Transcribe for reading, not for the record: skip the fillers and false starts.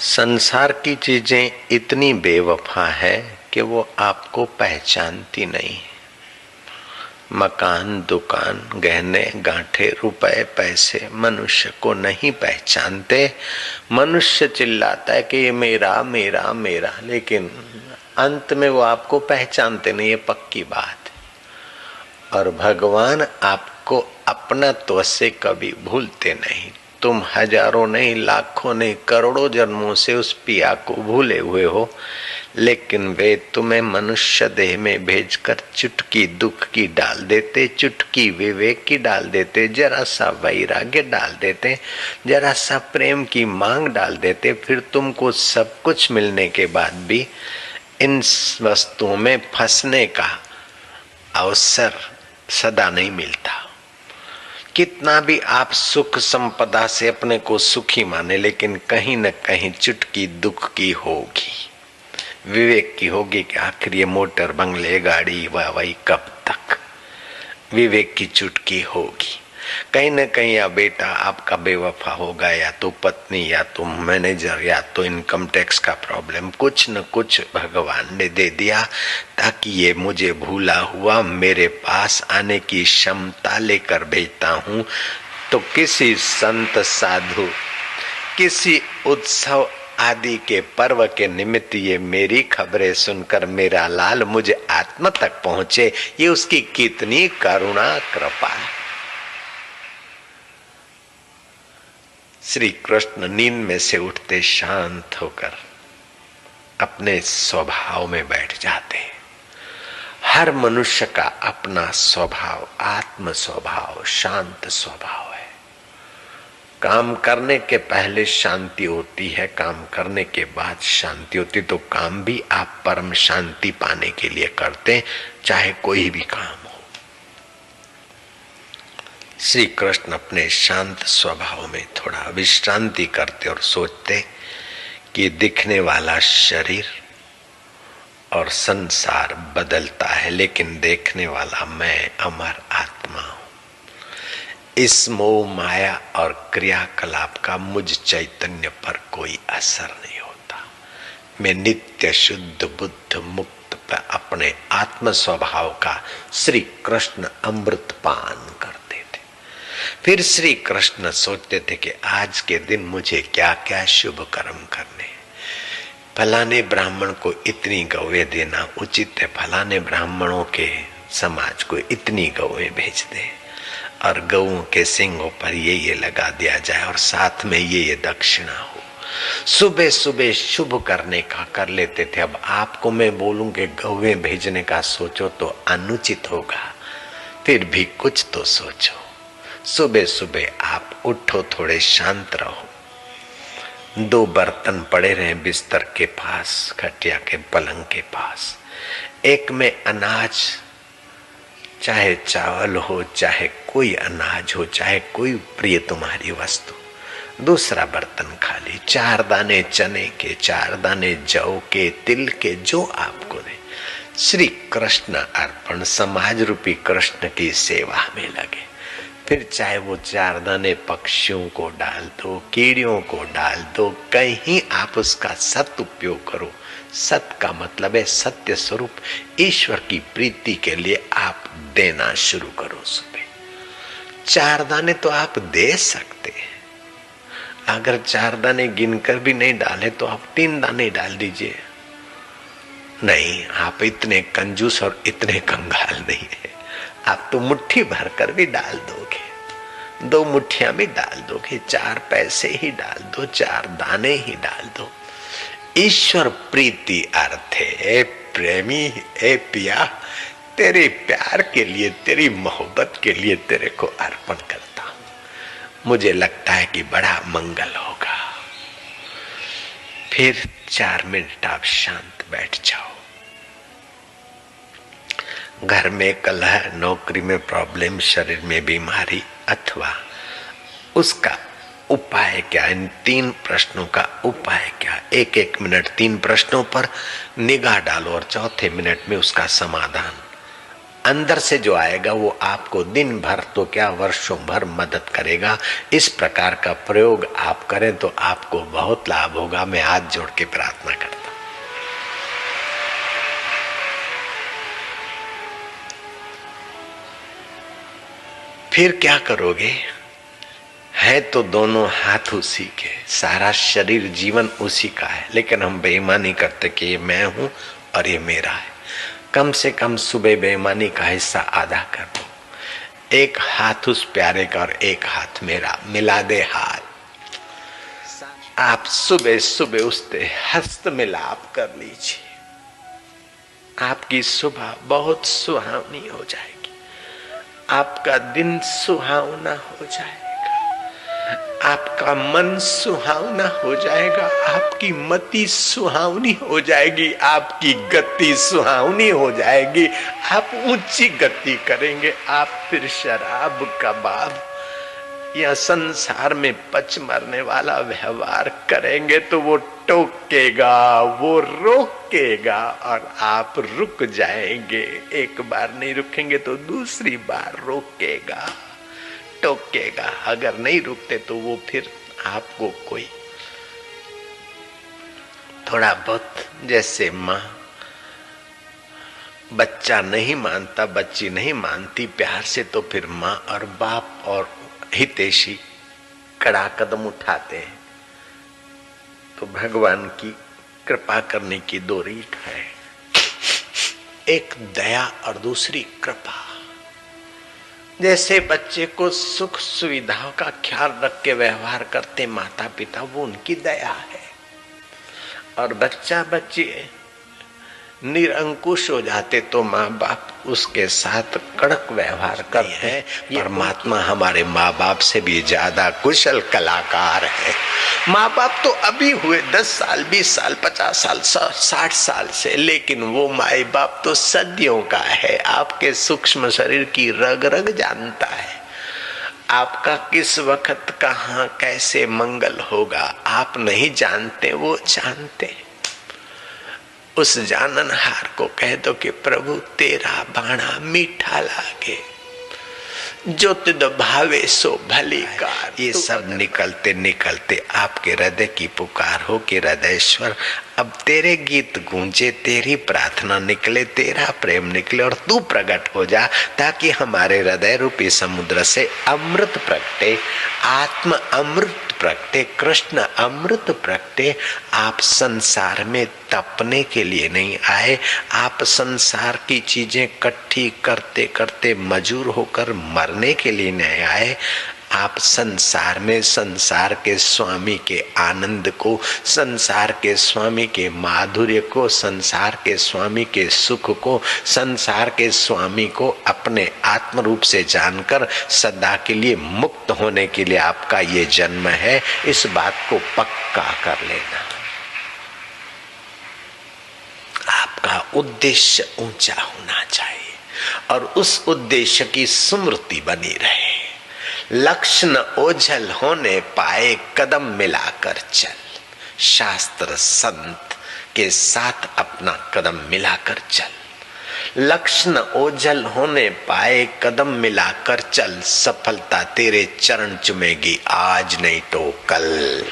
संसार की चीजें इतनी बेवफा है कि वो आपको पहचानती नहीं। मकान, दुकान, गहने गांठे, रुपए, पैसे मनुष्य को नहीं पहचानते। मनुष्य चिल्लाता है कि ये मेरा मेरा मेरा, लेकिन अंत में वो आपको पहचानते नहीं, ये पक्की बात है। और भगवान आपको अपनत्व से कभी भूलते नहीं। तुम हजारों नहीं, लाखों नहीं, करोड़ों जन्मों से उस पिया को भूले हुए हो, लेकिन वे तुम्हें मनुष्य देह में भेजकर चुटकी दुख की डाल देते, चुटकी विवेक की डाल देते, जरा सा वैराग्य डाल देते, जरा सा प्रेम की मांग डाल देते। फिर तुमको सब कुछ मिलने के बाद भी इन वस्तुओं में फंसने का अवसर सदा नहीं मिलता। कितना भी आप सुख संपदा से अपने को सुखी माने, लेकिन कहीं न कहीं चुटकी दुख की होगी, विवेक की होगी कि आखिर ये मोटर, बंगले, गाड़ी वही कब तक। विवेक की चुटकी होगी। कहीं न कहीं या बेटा आपका बेवफा होगा, या तो पत्नी, या तो मैनेजर, या तो इनकम टैक्स का प्रॉब्लम। कुछ न कुछ भगवान ने दे दिया ताकि ये मुझे भूला हुआ मेरे पास आने की क्षमता लेकर भेजता हूँ। तो किसी संत साधु, किसी उत्सव आदि के पर्व के निमित्त ये मेरी खबरें सुनकर मेरा लाल मुझे आत्मा तक पहुंचे, ये उसकी कितनी करुणा कृपा है। श्री कृष्ण नींद में से उठते शांत होकर अपने स्वभाव में बैठ जाते हैं। हर मनुष्य का अपना स्वभाव, आत्म स्वभाव, शांत स्वभाव है। काम करने के पहले शांति होती है, काम करने के बाद शांति होती। तो काम भी आप परम शांति पाने के लिए करते, चाहे कोई भी काम हो। श्री कृष्ण अपने शांत स्वभाव में थोड़ा विश्रांति करते और सोचते कि दिखने वाला शरीर और संसार बदलता है, लेकिन देखने वाला मैं अमर आत्मा हूं। इस मोह माया और क्रियाकलाप का मुझ चैतन्य पर कोई असर नहीं होता। मैं नित्य शुद्ध बुद्ध मुक्त अपने आत्म स्वभाव का श्री कृष्ण अमृत पान करते थे। फिर श्री कृष्ण सोचते थे कि आज के दिन मुझे क्या क्या शुभ कर्म करने। फलाने ब्राह्मण को इतनी गौएं देना उचित है, फलाने ब्राह्मणों के समाज को इतनी गौएं भेज दे, और गऊओं के सींगों पर ये लगा दिया जाए, और साथ में ये दक्षिणा हो। सुबह सुबह शुभ करने का कर लेते थे। अब आपको मैं बोलूं कि गौएं भेजने का सोचो तो अनुचित होगा, फिर भी कुछ तो सोचो। सुबह सुबह आप उठो, थोड़े शांत रहो। 2 बर्तन पड़े रहे बिस्तर के पास, खटिया के पलंग के पास। एक में अनाज, चाहे चावल हो, चाहे कोई अनाज हो, चाहे कोई प्रिय तुम्हारी वस्तु। दूसरा बर्तन खाली, 4 दाने चने के, 4 दाने जौ के, तिल के, जो आपको दे। श्री कृष्ण अर्पण, समाज रूपी कृष्ण की सेवा में लगे। फिर चाहे वो 4 दाने पक्षियों को डाल दो, कीड़ियों को डाल दो, कहीं आप उसका सत उपयोग करो। सत का मतलब है सत्य स्वरूप, ईश्वर की प्रीति के लिए आप देना शुरू करो। सुबह 4 दाने तो आप दे सकते हैं। अगर 4 दाने गिनकर भी नहीं डाले तो आप 3 दाने डाल दीजिए। नहीं, आप इतने कंजूस और इतने कंगाल नहीं है। आप तो मुट्ठी भर कर भी डाल दोगे, 2 मुट्ठियां भी डाल दोगे, 4 पैसे ही डाल दो, 4 दाने ही डाल दो। ईश्वर प्रीति अर्थ है प्रेमी, ए पिया, तेरे प्यार के लिए, तेरी मोहब्बत के लिए तेरे को अर्पण करता हूं। मुझे लगता है कि बड़ा मंगल होगा। फिर 4 मिनट आप शांत बैठ जाओ। घर में कलह, नौकरी में प्रॉब्लम, शरीर में बीमारी, अथवा उसका उपाय क्या? इन 3 प्रश्नों का उपाय क्या? 1-1 मिनट 3 प्रश्नों पर निगाह डालो और चौथे मिनट में उसका समाधान अंदर से जो आएगा वो आपको दिन भर तो क्या वर्षों भर मदद करेगा। इस प्रकार का प्रयोग आप करें तो आपको बहुत लाभ होगा। मैं हाथ जोड़ के प्रार्थना करता हूं। फिर क्या करोगे? है तो दोनों हाथ उसी के, सारा शरीर जीवन उसी का है, लेकिन हम बेईमानी करते कि ये मैं हूं और ये मेरा है। कम से कम सुबह बेईमानी का हिस्सा आधा कर दो। एक हाथ उस प्यारे का और एक हाथ मेरा, मिला दे हाथ। आप सुबह सुबह उठते हस्त मिलाप कर लीजिए, आपकी सुबह बहुत सुहावनी हो जाएगी, आपका दिन सुहावना हो जाएगा, आपका मन सुहावना हो जाएगा, आपकी मति सुहावनी हो जाएगी, आपकी गति सुहावनी हो जाएगी। आप ऊंची गति करेंगे। आप फिर शराब कबाब या संसार में पच मरने वाला व्यवहार करेंगे तो वो टोकेगा, वो रोकेगा और आप रुक जाएंगे। एक बार नहीं रुकेंगे तो दूसरी बार रोकेगा, टोकेगा। अगर नहीं रुकते तो वो फिर आपको कोई थोड़ा बहुत, जैसे माँ बच्चा नहीं मानता, बच्ची नहीं मानती प्यार से, तो फिर माँ और बाप और हितैषी कड़ा कदम उठाते हैं। तो भगवान की कृपा करने की दो रीत है, एक दया और दूसरी कृपा। जैसे बच्चे को सुख सुविधाओं का ख्याल रख के व्यवहार करते माता पिता, वो उनकी दया है। और बच्चा बच्ची निरंकुश हो जाते तो माँ बाप उसके साथ कड़क व्यवहार करते हैं। परमात्मा हमारे माँ बाप से भी ज्यादा कुशल कलाकार है। माँ बाप तो अभी हुए 10 साल 20 साल 50 साल 60 साल से, लेकिन वो माए बाप तो सदियों का है। आपके सूक्ष्म शरीर की रग रग जानता है। आपका किस वक्त कहाँ कैसे मंगल होगा आप नहीं जानते, वो जानते हैं। उस जाननहार को कह दो कि प्रभु तेरा बाणा मीठा लागे, जो तुद भावे सो भली कार। ये सब निकलते निकलते आपके हृदय की पुकार हो कि हृदयेश्वर अब तेरे गीत गूंजे, तेरी प्रार्थना निकले, तेरा प्रेम निकले और तू प्रकट हो जा, ताकि हमारे हृदय रूपी समुद्र से अमृत प्रगटे, आत्म अमृत प्रगटे, कृष्ण अमृत प्रगटे। आप संसार में तपने के लिए नहीं आए, आप संसार की चीजें इकट्ठी करते करते मजूर होकर मरने के लिए नहीं आए। आप संसार में संसार के स्वामी के आनंद को, संसार के स्वामी के माधुर्य को, संसार के स्वामी के सुख को, संसार के स्वामी को अपने आत्म रूप से जानकर सदा के लिए मुक्त होने के लिए आपका ये जन्म है। इस बात को पक्का कर लेना। आपका उद्देश्य ऊंचा होना चाहिए और उस उद्देश्य की स्मृति बनी रहे। लक्ष्य न ओझल होने पाए, कदम मिलाकर चल। शास्त्र संत के साथ अपना कदम मिलाकर चल। लक्ष्य न ओझल होने पाए, कदम मिलाकर चल। सफलता तेरे चरण चुमेगी, आज नहीं तो कल।